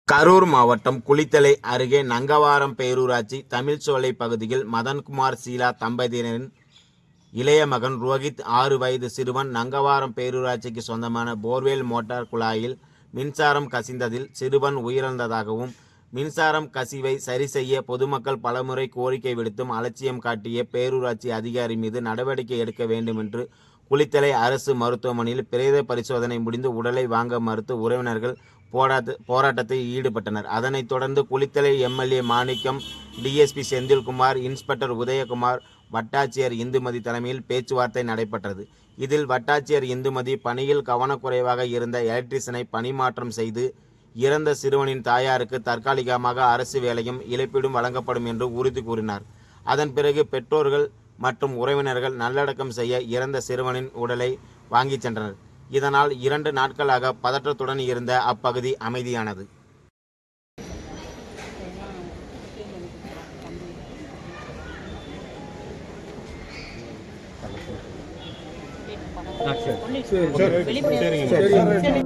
கரூர் மாவட்டம் குளித்தலை அருகே நங்கவாரம் பேரூராட்சி தமிழ்ச்சோலை பகுதியில் மதன்குமார் சீலா தம்பதியினரின் இளைய மகன் ரோஹித் 6 வயது சிறுவன் நங்கவாரம் பேரூராட்சிக்கு சொந்தமான போர்வெல் மோட்டார் குழாயில் மின்சாரம் கசிந்ததில் சிறுவன் உயிரிழந்ததாகவும் மின்சாரம் கசிவை சரி செய்ய பொதுமக்கள் பலமுறை கோரிக்கை விடுத்தும் அலட்சியம் காட்டிய பேரூராட்சி அதிகாரி மீது நடவடிக்கை எடுக்க வேண்டும் என்று குளித்தலை அரசு மருத்துவமனையில் பிரேத பரிசோதனை முடிந்து உடலை வாங்க மறுத்து உறவினர்கள் போராட்டத்தில் ஈடுபட்டனர். அதனைத் தொடர்ந்து குளித்தலை எம்எல்ஏ மாணிக்கம், டிஎஸ்பி செந்தில்குமார், இன்ஸ்பெக்டர் உதயகுமார், வட்டாட்சியர் இந்துமதி தலைமையில் பேச்சுவார்த்தை நடைபெற்றது. இதில் வட்டாட்சியர் இந்துமதி பணியில் கவனக்குறைவாக இருந்த எலக்ட்ரீஷியனை பணிமாற்றம் செய்து இறந்த சிறுவனின் தாயாருக்கு தற்காலிகமாக அரசு வேலையும் இழப்பீடும் வழங்கப்படும் என்று உறுதி கூறினார். அதன் பிறகு பெற்றோர்கள் மற்றும் உறவினர்கள் நல்லடக்கம் செய்ய இறந்த சிறுவனின் உடலை வாங்கிச் சென்றனர். இதனால் 2 நாட்களாக பதற்றத்துடன் இருந்த அப்பகுதி அமைதியானது. சரி